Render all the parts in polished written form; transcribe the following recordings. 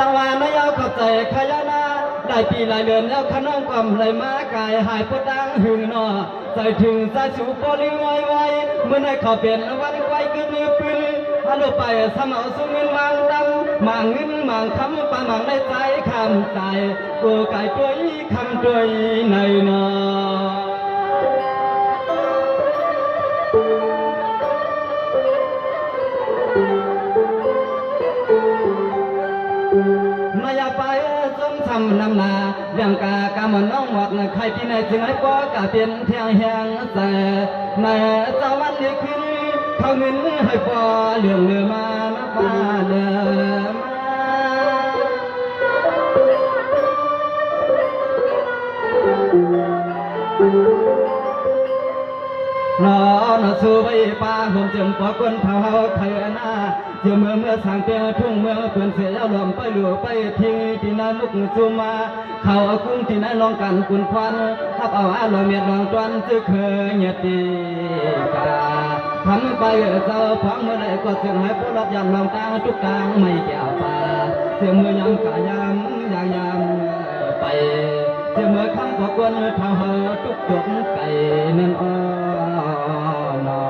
สังวานยาวเข้าใจขยานาได้ปีหลายเดือนแล้วขนมกำไรมากายหายปวดดังหึงนอใส่ถึงใส่สูบปลิไว้เมื่อได้เขาเปลี่ยนวันไกวขึ้นมือปืนฮัลโหลไปสมเอาสุเงินวางดำมาเงินมาคำปามังได้ใจคำใจกูไก่ตัวคำตัวในนอมาอย่าไปจมทำนำนาเรื่องกากามันน้องหวักใครที่ไหนจึงให้ป้อกาเปลี่ยนเที่ยงแหงแต่ในเจ้าวันนี้ขึ้นเขาเงินให้ป้อเรื่องเรือมานับป้าเดิมนอนสู้ไปป่าผมจึงปอกคนเผาไทยนาเจ้าเมื่อสั่งเปียทุ่งเมื่อเพื่อนเสียลมไปหลวไปทิ้งที่นั่นลุกซูมาเขากุ้งที่นั่นลองกันกุนควันทับเอาอารมณ์เมียลองจวนจึงเคยเงียตีกาทำไปเจ้าพังเมื่อไรก็จึงให้ผู้รับยันลองตางทุกทางไม่แก้วป่าเจ้าเมื่อยำกายำยำไปเจ้าเมื่อคำพอกวนเท้าทุกจบไก่นั่นอ้อนอ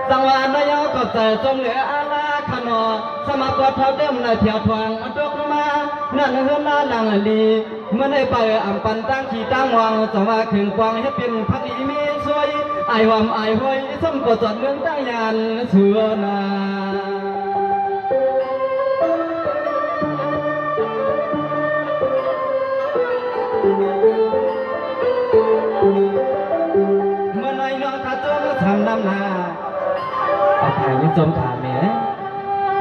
สังวานยาวก็ใจสมเหลืออาลาขนอสมัครกอดเท้าเดิมในเที่ยวทวงตกมานั่นเฮือนนาหลังลีเมื่อได้ไปอ่ำปันตั้งขี่ตั้งวางสว่าขึงกวางให้เป็นพักอีมีสวยไอวามไอห้อยสมกดจดเมืองตั้งยานเสือนาเมื่อไรน้องขาจมทำน้ำนาเอาแผงยังจมขาเม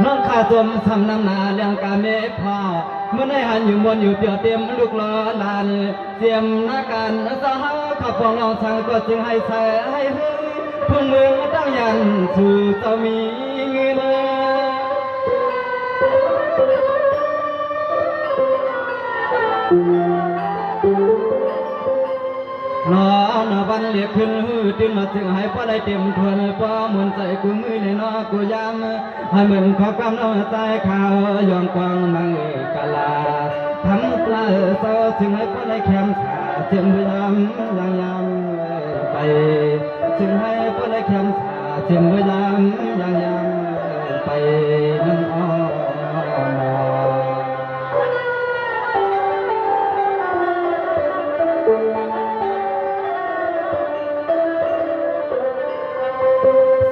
น้องขาจมทำน้ำนาเลี้ยงกาเมพ่อเมื่อในหันอยู่บนอยู่เปียวเต็มลูกล้อลานเสียมหน้าการสาวขับฟองเราสั่งก็จึงให้ใส่ให้เฮ้ยทุ่งเมืองตั้งยันสู่จะมีเงินนอนวันเรียกขึ้นหื้อตื่นมาจึงให้พ่อได้เต็มทวนพ่อมุนใจกูมือในนอกูยามให้เหมือนขอความน้อใจข่าวยอมกวางมังกะลาทำปลาเศร้าจึงให้พ่อได้แคมสาเจียมพยายามยังไปจึงให้พ่อได้แคมสาเจียมพยายามยังไปนั่นอ้อ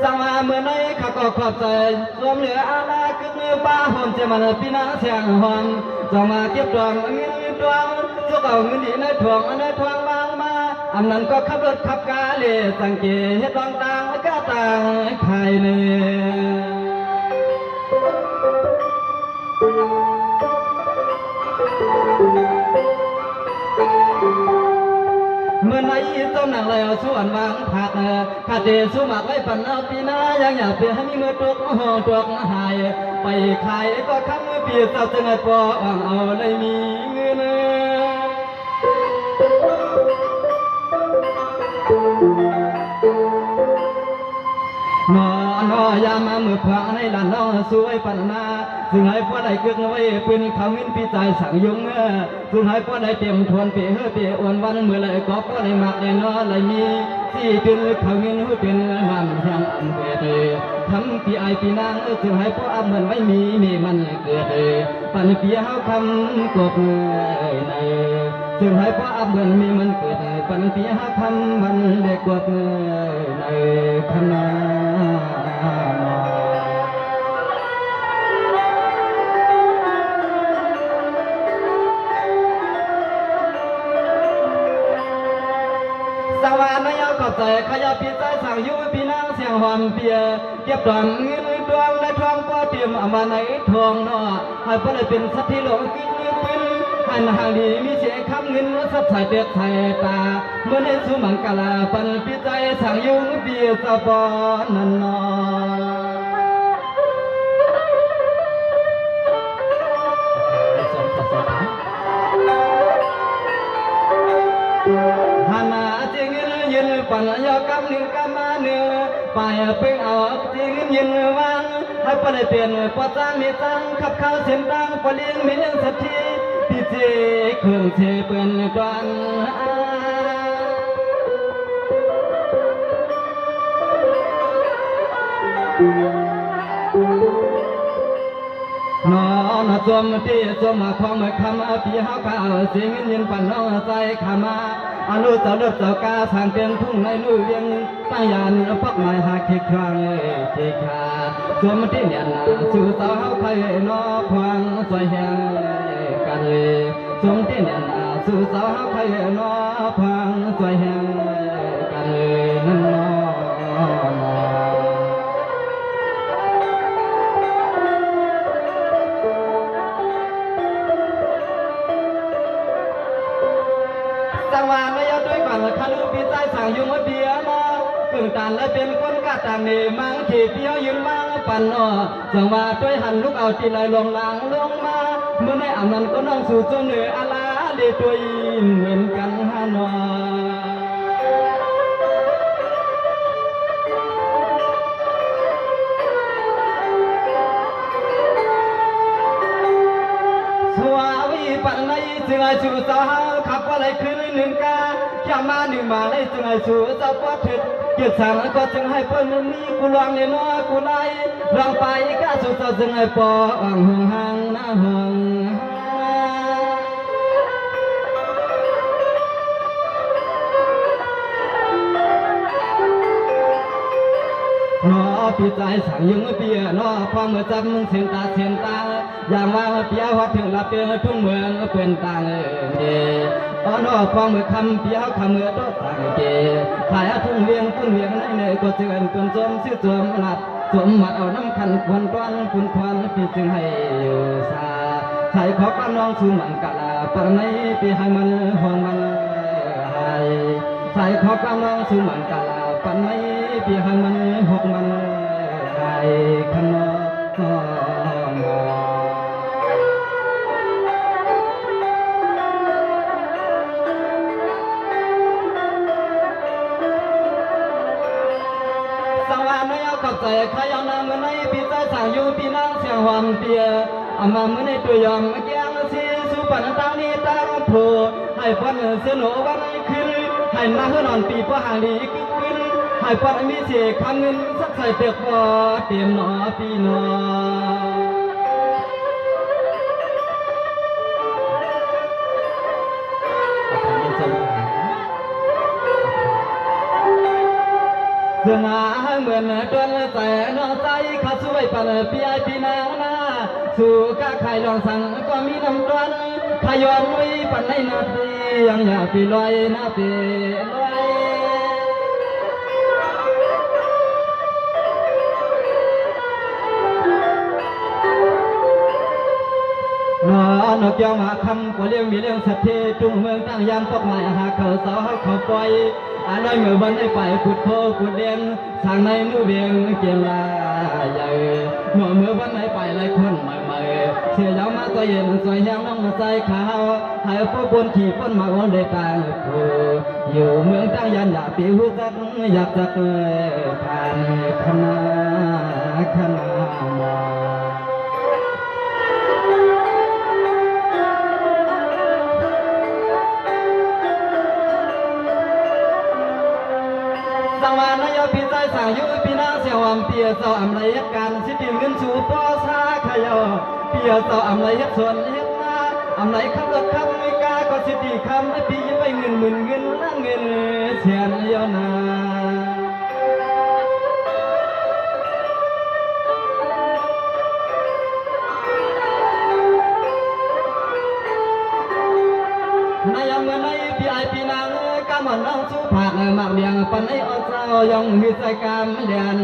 สังวาเมื่อไหนข้าก็ขอบใจรวมเหลืออาลาขึ้นมือป้าหอมจะมันปีนาเสียงหอมจะมาเก็บดวงเงินดวงจะเอาเงินดีในทวงในทวงวางมาอันนั้นก็ขับรถขับกาเลสังเกตเฮ็ดต่างก็ต่างใครเนี่ยเมื่อไหนต้มหนังแล้วส่วนวางผักข้าเดสุมักไว้ปันเอาปีนายังอยากเปลี่ยนให้มีมือตกห้องตกหายไปขายก็คำมือปีเจ้าจึงให้ปอเอาเลยมีเงินนอยามามือพระในหลานน้องสวยปันนาซึ่งให้พ่อได้เกือกไว้ปืนเขาเงินปีใจสั่งยุงซึ่งให้พ่อได้เต็มทวนเปียเปียอ้วนวันเมื่อไรก็พ่อได้มักได้นอเลยมีที่เป็นเขาเงินหูเป็นมันยังอันเกิดทำปีไอปีนางซึ่งให้พ่ออับเหมือนไม่มีมันเกิดปันปีเฮาคำกบในซึ่งให้พ่ออับเหมือนมีมันเกิดปันปีเฮาคำมันเด็กกบในคณะสวรรค์ยาวขอบใจขยับปีใจสั่งยุปีนางเสียงหอมเปียเก็บดวงเงินดวงในทองป้อเตรียมเอามาในทองนอให้พ่อได้เป็นสัตว์ที่หลงกินปืนให้หางดีมีเสียคำเงินสัตว์ใส่เปียกใส่ตาเมื่อในสุมังกาลาปันปีใจสั่งยุเปียสะปอนันนอหัน นาจริงยืนปัญญากำหนึ่งกำมาเนื้อไปเป็นเอาจริงยืนวางให้ปได้เปลี่ยนปอจ้างมีจังขับเข้าเส้นตังปเลี้ยงมีเรื่องสักทีพี่เจเครื่องเชเปินดวนนอนจมที่จมความคำพี่เขาก้าวสิ่งยินปันน้องใจขามาอนุสาวรีย์เจ้ากาสางเตียงทุ่งในนู่เวียงตั้งยานปักไม้หาคิดครั้งเจิขาจมที่เนี่ยนาสู่สาวเขาไทยนอพวังสวยแหงกันเลยจมที่เนี่ยนาสู่สาวเขาไทยนอพวังสวยแหงกันเลยนั่นนอจังหวะไม่ยอดด้วยก่อนคันลูกพี่ใจสั่งยุ่งว่าเบียร์มาเกิดการและเป็นคนกาต่างเนมังขีเพียวยืนมังปันนอจังหวะด้วยหันลูกเอาตีเลยลงหลังลงมาเมื่อในอ่ำนั้นก็น้องสู่จนเหนืออาลาเดตัวยินเหมือนกันฮานอสวาวีปันในจึงไอสู่สาวขับว่าอะไรคืนหนึ่งกาแค่มาหนึ่งมาเลยจึงไอสู่สาวปอดถึกเกิดสั่งก็จึงให้เพิ่นมีกูลองเนี่ยน้อกูไล่ลองไปก้าสู่สาวจึงไอปออ่างห่วงห่างหน้าห่วงนอพี่ใจสั่งยุ่งเปียนอความเมื่อจำเส้นตาเส้นตาอย่างว่าเปียวัดถึงลาเปียทุ่งเมืองเป็นต่างเดตอนอความเมื่อคำเปียคำเมื่อโดดต่างเกขายทุ่งเวียงตุ้งเวียงในเนก็เจือนจนจมชื่อจมหลัดจมมัดเอาน้ำคันควันก้อนคุณควันพี่จึงให้อยู่ซาใส่ขอความน้องสู่มันกะลาปังในปีให้มันห่วงมันให้ใส่ขอความน้องสู่มันกะลาปันในปีให้มันหกมันไอ้ขนมสังวานไม่เอาขับใจขยอนำเมื่อในปีใจสั่งอยู่ปีนางเสียงหวานเปียอามาเมื่อในตัวยองแกงสีสุปันตานีตาโผให้ฟันเสนอวันขึ้นให้นาเฮือนอนปีพ่อหางดีขึ้นให้ปันมีเสียคำเงินสักใส่เปียกบ่เตรียมหนอปีนเสื่อหาเหมือนจนแต่นอใจข้าช่วยปันปีไอปีนางนาสู่ก้าไข่ลองสั่งก็มีน้ำตวนขย้อนไว้ปันในนาทียังอยากปีลอยนาทีลอยนกยองมาคำก็เลี้ยงมีเรื่องสัตย์จุงเมืองตั้งยามพวกใหม่หาเขาสาวเขาปล่อยอะไรเมื่อวันได้ไปขุดโคขุดเลี้ยงทางในนู่เวียงเกียงลาใหญ่เมื่อวันได้ไปหลายคนใหม่เสียยาวมาตัวเย็นสวยแห้งน้องใจขาวให้พวกบนขี่พ้นมาวันได้ตายอยู่เมืองตั้งยันอยากปีหูจักอยากจักผ่านคณะสังวานายพี่ใจสั่งยุพี่นางเสียวเปียเสาอำไรการสิติเงินชูปอซาขยอเปียเสาอำไรส่วนเฮ็ดมาอำไรคำรถคำไม่กาก็สิติคำให้พี่ยิ้มไปเงินหมื่นเงินละเงินเสียนยอนาในยังเมื่อในพี่ไอพี่นางกำมันน้องสู้ผ่านมากเดียงปันไออเจ้ายองหิใจกามเดียน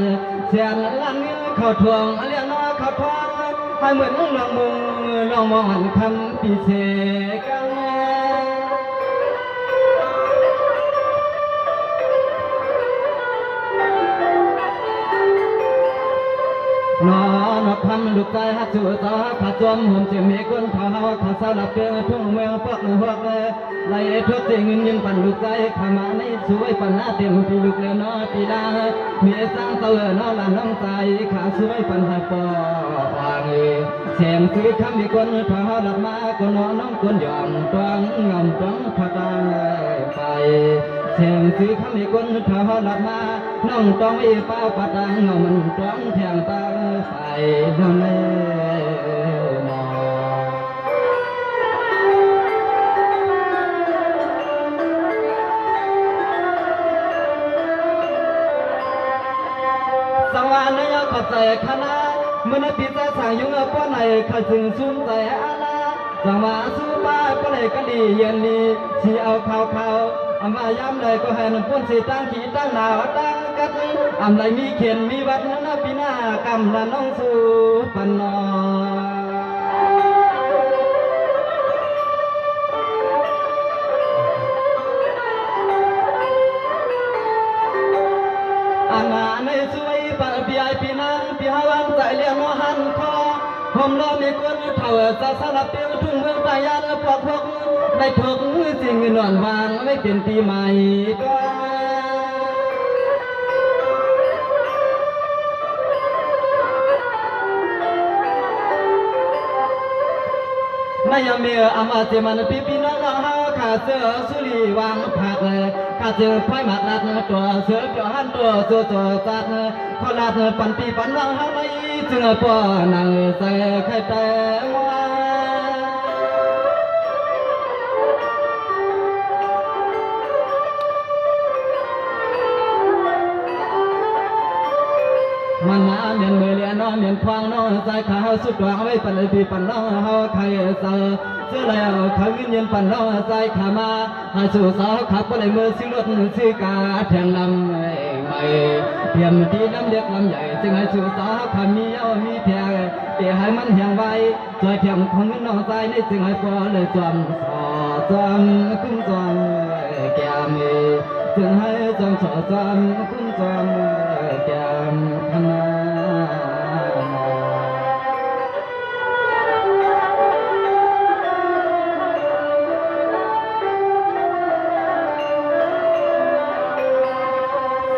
เสียนลังเงินเข้าทวงเลี้ยงน้อเข้าทวงให้เหมือนลองมือลองมองหันคำปีเสกันนอนคำลูกใจฮัตสุสาขาจอมหุ่นเจียมเมกุนเขาขาสาวหลับเตือนทุ่งเมืองพวกหัว ไล่ทุกสิ่งเงินปันลูกใจขามาในสวยปันหน้าเต็มพี่ลูกแล้วนอปีดาเมียสร้างเต่านอลานน้องใจขาสวยปันหาปอวางเสียงซื้อคำมีคนพาหลับมาก็นอนน้องคนยอมตวงงำตวงพาตาไปเสียงซื้อคำมีคนพาหลับมาน้องต้องไอ้ป้าปาตังเงามันตวงแทงตาไปนั่นเลยสังวานยขอบใจคณะเมื่อปีใจสั่งยุ่งป้อนไหนขัดถึงซุ้มใจอาณาสังวาสู้บ้าก็เลยก็ดีเย็นนี้สีเอาข่าวอามาย้ำเลยก็ให้น้ำป้นสีตั้งขีตั้งหนาวตั้งกัดอำไรมีเขียนมีวัดนั้นปีหน้ากำละน้องสู้ปันนออาณาในสวยปะปีไอปีนังปีฮาวันใจเลี้ยงหันคอผมรอมีคนเท่าจะสลับเตียวทุ่งเมืองตายาและพวกได้ถึงสิ่งนอนวางไม่เป็นปีใหม่ก็นายเมียอามาเจมันปีน้องเฮาขาเสือสุรีวางผักขาเจอไฟหมักนัดตัวเสือเจาะหันตัวโซจัดขอลาดปันปีปันน้องเฮาในจึงป้อนางใส่ไข่แต่มันน้ำเมียนมือเลียน้องเมียนควางน้องใจขาวสุดหวังไว้ปันปีปันน้องเฮาใครเสือเสื้อแล้วเขาเงินเย็นปันน้องใจขามาให้สู่สาวขับไปเลยมือซื้อรถซื้อกาแทงลำไม่เพียมที่น้ำเด็กลำใหญ่จึงให้สู่สาวขามีเอามีแพงเดี๋ยวให้มันแห้งไว้จอยเพียงของเงินน้องใจในจึงให้พอเลยจอมคุ้มจอมแก้มจึงให้จอมคุ้มจอมแก้มขนา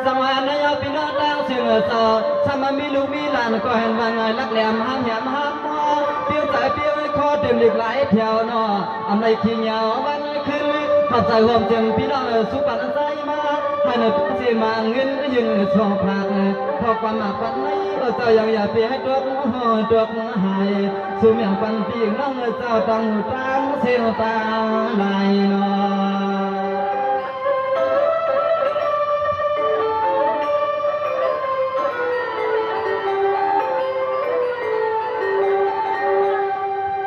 สังวานยาปีน้องตั้งเชื่อสอถ้ามันมีลูกมีหลานก็เห็นว่าไงลักแหลมห้ามแหมห้ามมอเปี้ยวใจเปี้ยวคอเต็มหลีกหลายแถวนออำไรขี้เหงาวันคืนขอบใจห่วงเจียงพี่น้องสุปันใจมาให้ในปุ๊บเสียมาเงินยืนสองพักพอความมาปันนี้เจ้ายังอย่าเปียให้ดอกหายสุ่มอย่างปันปีน้องเจ้าตั้งเสียงตาไหลน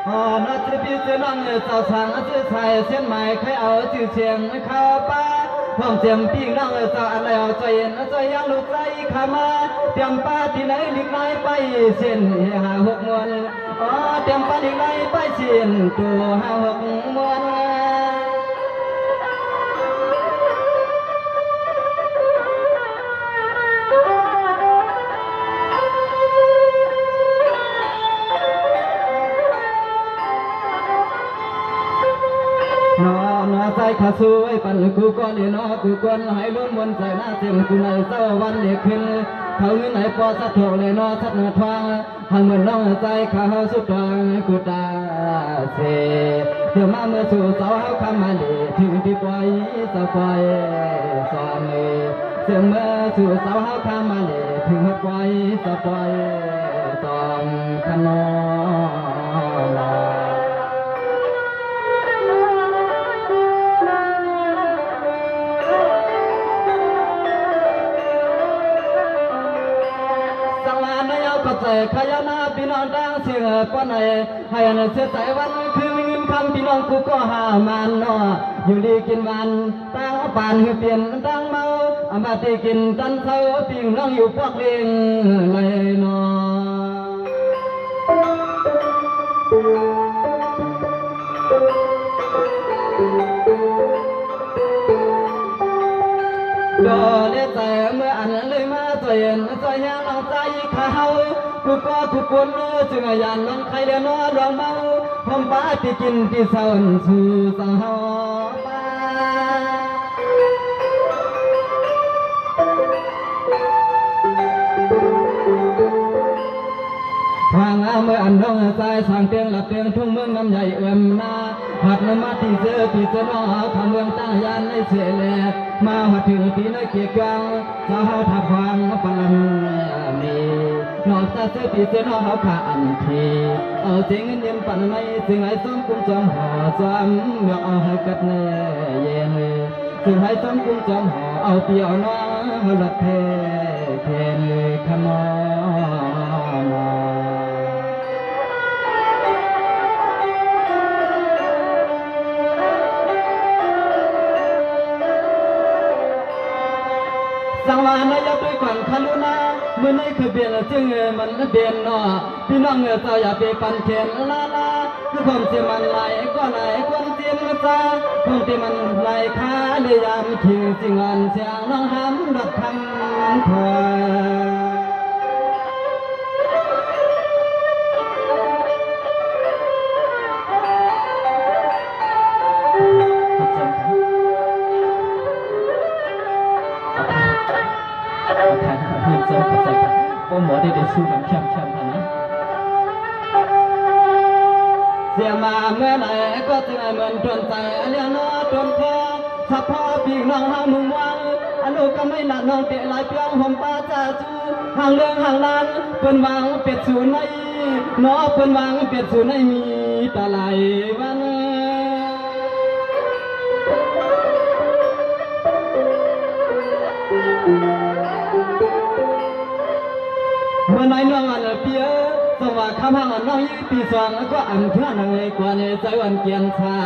อนัดจะพี่จะน้องเจ้าสั่งจะใส่เส้นไหมใครเอาชื่อเสียงเข้าป้าพร้อมเตรียมพี่น้องเจ้าอะไรเอาใจยังลูกใจขามาเตรียมป้าที่ไหนลิกไหนไปเส้น5-6 มวนเตรียมป้าลิกไหนไปเส้นตัว5-6 มวนใจขาสวยปันกูก้อนเดียนกูก้อนให้ล้วนบนใจหน้าเต็มกูในเศร้าวันเด็กขึ้นเขาเงินไหนพอสักถกเลยนอสักทวงหันเหมือนน้องใจขาสุดทางกูตาเสเดี๋ยวมาเมื่อสู่เสาเขาคำมาดีถึงที่ปล่อยสะไฟสอนเสียงเมื่อสู่เสาเขาคำมาดีถึงปล่อยสะไฟสอนขนมใจขยานาพี่น้องตั้งเสียงป้อนให้เสียใจวันคืนเงินคำพี่น้องกูก็หามันนออยู่ดีกินวันตั้งปานเปลี่ยนตั้งเมาอามาตีกินตันเศร้าพี่น้องอยู่พวกเลี้ยงเลยนอดอเลี้ยใจเมื่ออันเลยมาใจเย็นใจแห้งเอาใจเขากูก็กูกวนจึงยันน้องใครเลี้ยนอดวงเมาผมป้าที่กินที่เศร้าสู่สังหอป้า เมื่ออันน้องสายสร้างเตียงหลับเตียงทุ่งเมืองน้ำใหญ่เอื่อมนาหัดนมาที่เสือปีเสือนอคำเมืองตั้งยานในเสแลมาหัดถึงปีในเกียร์กังสาวทับฟังปลันมีนอกจากเสือปีเสือนอเขาขาอันทีเอาเสียงเงินเย็นปั่นไม่สิ่งไหนซ้อมกุ้งจอมห่อซ้อมเมื่อเอาให้กัดเนยเย็นสิ่งไหนซ้อมกุ้งจอมห่อเอาเปียวน้องหลับเทเทนขมอสังวานายด้วยก่อนคารุณาเมื่อในคือเบียนจึงมันเบียนนอพี่น้องเจ้าอย่าไปปั่นเขียนลาลาคือความเสียมันไหลก็ไหลคนเสียมซาคงที่มันไหลค้าเลยยามคิวสิงวันเสียงน้องห้ำดับคำคอยก็หมอได้สู้กันเข้มนะเสียมาเมื่อไหร่ก็จะเหมือนจนใจเลี้ยงน้อจนพอถ้าพ่อพี่น้องห้างมึงวังอนุก็ไม่หนักน้องเตะลายเพียงหอมป้าจ่าจูห่างเรื่องห่างล้านเป็นวางเป็ดสูในน้อเป็นวางเป็ดสูในมีตาไหลวันเมื่อไหร่น้องอันเปียสว่าคำห่างน้องยี่ปีสองก็อันเพื่อนในกว่าในใจวันเกียนชา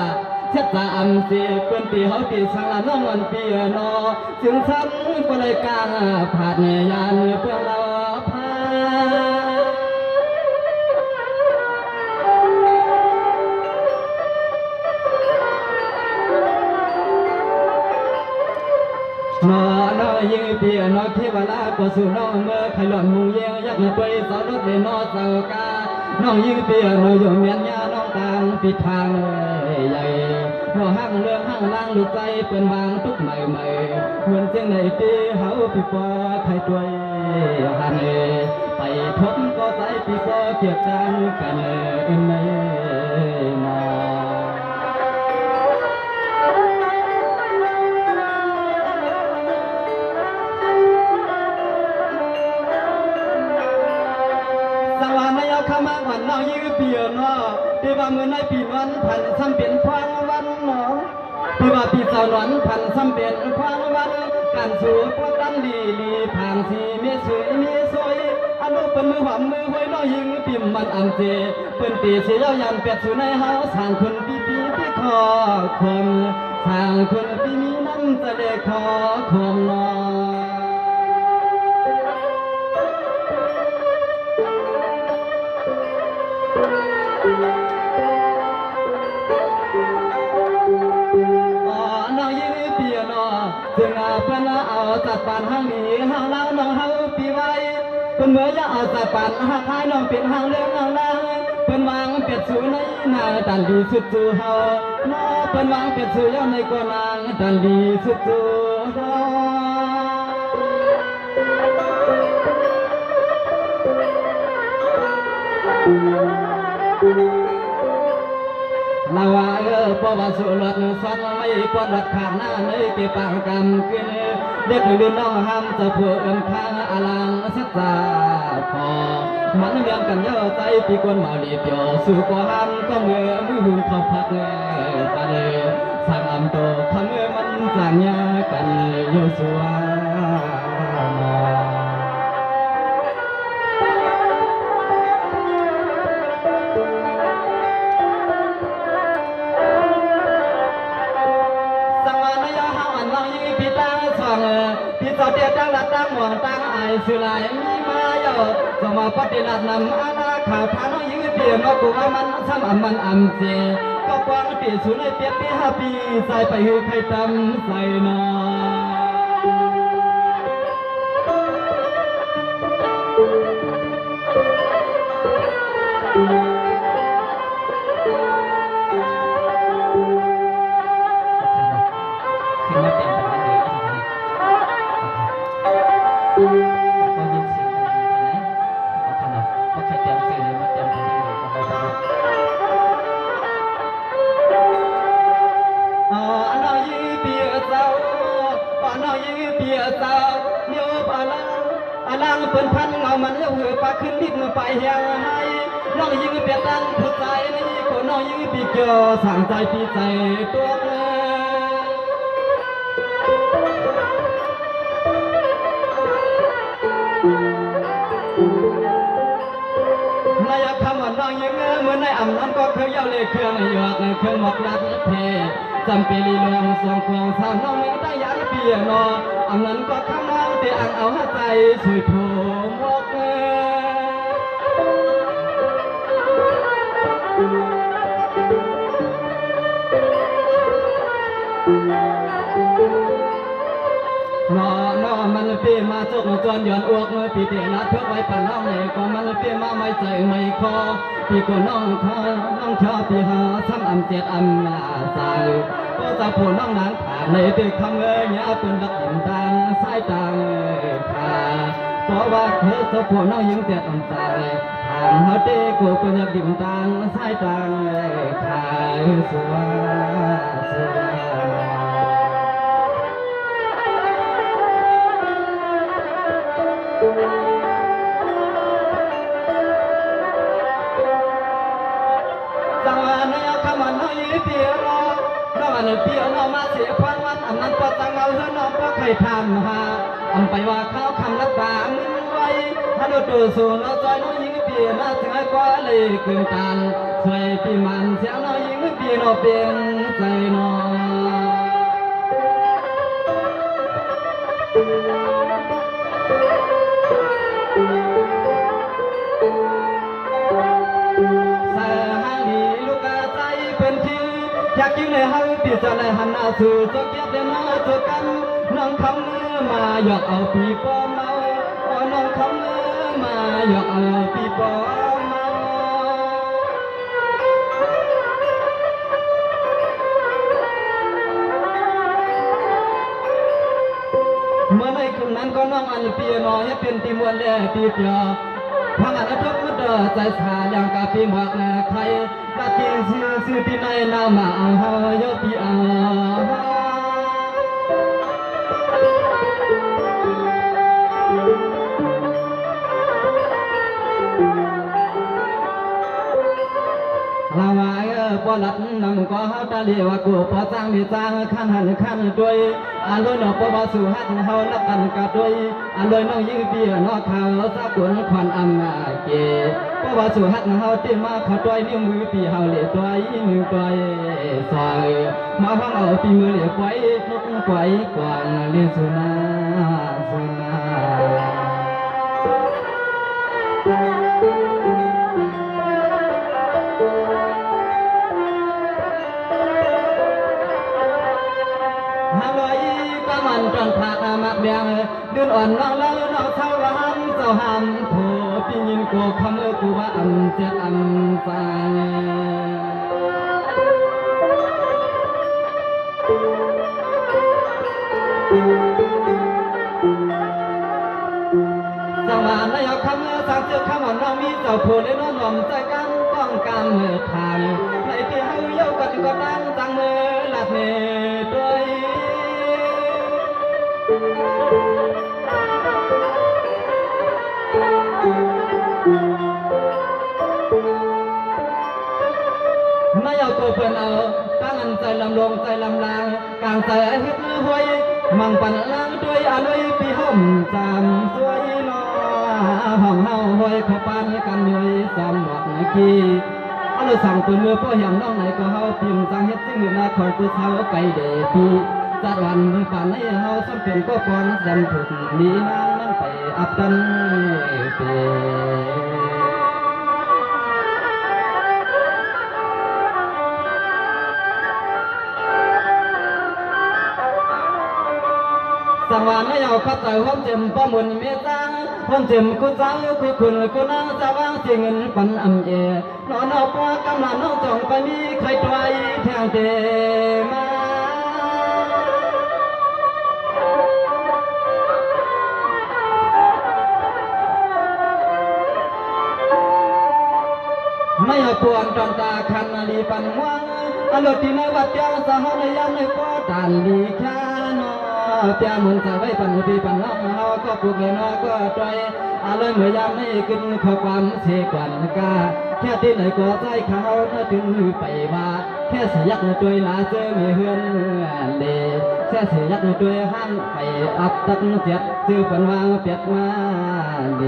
เช็ดตาอันเสียเป็นปีเขาปีสังละน้องอันเปียนอจึงซ้ำก็เลยกางผ่านยานเพื่อเราพาน้อยิงเปียน้อเทวราก็สู่น้องเมื่อใครหล่อนมุงเยี่ยงยักษ์ไปสาวรถเลยน้อเสากาน้องยิงเปียน้ออยู่เมียนยาน้องตามปิดทางใหญ่น้อห้างเรื่องห้างล่างลูกใจเป็นบางทุกใหม่เหมือนเสียงในปีเขาปีปอใครตัวหันไปทบก็ใจปีปอเกียดกันในนาข้ามาวันน้องยื้อเปียนอที่ว่าเมื่อในปีนั้นพันซ้ำเปลี่ยนพางวันหนอที่ว่าปีสาวนอนพันซ้ำเปลี่ยนพางวันการสู่พวกดันดีผ่านสีมีสวยมีสวยอนุเป็นมือหวานมือหวยน้องยื้อปีมันอันเจเป็นปีเสียยันเป็ดสู่ในเฮาสร้างคนปีที่คอคนสร้างคนปีมีน้ำจะได้ขอคมนอจึงเป็นเอาสัตว์ปันห้างนี้ห้างเล่าน้องเฮาปีไว้เป็นเมื่อจะเอาสัตว์ปันห้างท้ายน้องเป็นห้างเรื่องห้างล่างเป็นวางเป็ดสูในนาดันดีสุดจูเฮาน้อเป็นวางเป็ดสูย่อในกวนางดันดีสุดจูเฮาลาวาปวสุรสสันไม่ปวดรัดขาหน้าในเก็บปากกำกินเด็กลืมน้องห้ามจะเพื่อข้างอลังสักตาพอมันเรื่องกันเยอะใจปีกวนมาลีเปียวสู่ก็ห้ามก็มือหุ่นขอบพักไปสร้างอำโตทำมันจางยากันโยสัวที่เจ้าเดียตั้งรัดตั้งหวังตั้งไอสุไลมีมาโยสมาปฏิรัตนำอาณาข่าวพาน้องยิงเปียมากูว่ามันซ้ำมันอันเจก็กวางปีสุนัยเปียปี5 ปีใส่ไปหือใครตำใส่นอขึ้นมาเต็มไปเลยก็ยินเสียงกันดีกันนะก็ขนาดก็ใครเตรียมเสียงเลยมาเตรียม ยิงเปียสาวเนียวพลังอลังเป็นพันเงามันเลี้ยวหือปากขึ้นดินไปแหงให้น้องยิงเปียตังผู้ใจนี่ก็น้องยิงปีเกี่ยวสั่งใจปีใจตัวเองนายคำว่าน้องยิงเหมือนในอ่ำนั้นก็เคยเย้าเลยเครื่องหยอกเครื่องหมอกรัดเพจำเป็นลีลองสองควงสาวน้องไม่ได้ยันเปียนออ่ำนั้นก็คำน้องแต่อ่างเอาหาใจสวยโถมอกน้อมันเปียมาจกจวนย้อนอวกปีเตนัดเพื่อไว้ปั่นน้องในก็มันเปียมาไม่ใจไม่คอปีก็น้องข้าน้องชอบปีหาซ้ำอำเจ็ดอำนาสายก็จะพูดน้องนางผ่านในตึกคำเนี่ยเป็นรักดินตังสายตังขาเพราะว่าเธอจะพูดน้องยิ่งเจ็ดอำใจทางเขาเด็กกูเป็นรักดินตังสายตังขาสวสวจังหวะนี้คำมันน้อยเปียโนน้องอันเปียโนมาเสียควันวันอันนั้นก็จังเอาเฮือน้องก็ใครทำหาอันไปว่าเขาคำรักษามึงไว้ฮัลโหลตัวสูงแล้วจอยน้องยิงเปียน่าถึงก็เลยเกินการช่วยปีมันเสียน้องยิงเปียโนเปลี่ยนใจน้องอยากกินเลยให้ปีศาจเลยหันหน้าสู่สเก็บเดินหน้าเจอกันน้องคำมาอยากเอาปีปอมเมาน้องคำมาอยากเอาปีปอมเมาเมื่อในคืนนั้นก็น้องอันเปียน้อยให้เป็นตีมวนแด่ตีเปียพังอันทุกมุดเดอใจสาอย่างกาปีหมอกนาใครกากีซื้อปีในนามาเอาเฮาโยปีเอาลาวายปอลัดนำก็เฮาตาเลียว่ากูพอสร้างมีสร้างขันหันขันด้วยอันด้วยนอกปบสู่หัดเฮานับกันกะด้วยอันด้วยน้องยิงเบียนอกเขาสะกวนควันอำนาเกปบสู่หัดเฮาตีมาเขาด้วยนิ้วมือปีเฮาเลี้ยด้วยนิ้วด้วยซอยมาพังเอาปีมือเลี้ยไว้นกไว้กวางเลี้ยสุนาสุนาฮัลโหลก็มันจนผักมักแดงดืนอ่อนน้องเล่าน้องเท่าร้านเจ้าหำโผปีนินกูคำกูว่าเจ็ดใจจังหวะนั้นเอาคำสั่งเจ้าคำว่าน้องมีเจ้าโผล่น้องหน่อมใจกันต้องการเมื่อทางในที่เฮาเย้ากันก็ดังจังมือหลับเนด้วยไม่เอาตัวเพื่อนเอาตั้งอันใจลำลงใจลำลางกลางใจเฮ็ดหวยมังปันล้างด้วยอร่อยปีห่มจำสวยนอห้องเฮาหวยขปานกันย่อยสามหมดเมื่อกี้เอาเลยสั่งปืนมือพ่อเหี่ยมน้องไหนก็เฮาพิมพ์สั่งเฮ็ดสิ่งหนึ่งนาของผู้สาวไก่เดปีจัดวันมือป่านให้เฮาสำเป็นก็ก่อนจำถูกนี้นางนั้นไปอับกันเปสังวานไม่เอาขัดใจความเจ็บป้อมุนเมตตาความเจ็บกูเจ้ากูคุณกูนางจะวางเสียเงินปันอำเอนอนเอาปากำลังน้องจองไปมีใครตัวแทงเดมาไม่เอาปวนจอนตาคันนาลีปันวังอรติในวัดยาสหในยามในก็ตันดีแค่นอ เปียมุนสาวไว้ปันปีปันน้องเฮาก็ปลูกเลยน้อก็ตอยอะไรเมื่อยามไม่ขึ้นข้อความเสียกวนกาแค่ที่ไหนก็ใจเขาน่าถึงไปว่าแค่เสียยักตัวลาเจอมีเฮือนเดแค่เสียยักตัวหันไปอับตักเจ็ดจื้อปันวางเปียกมาเด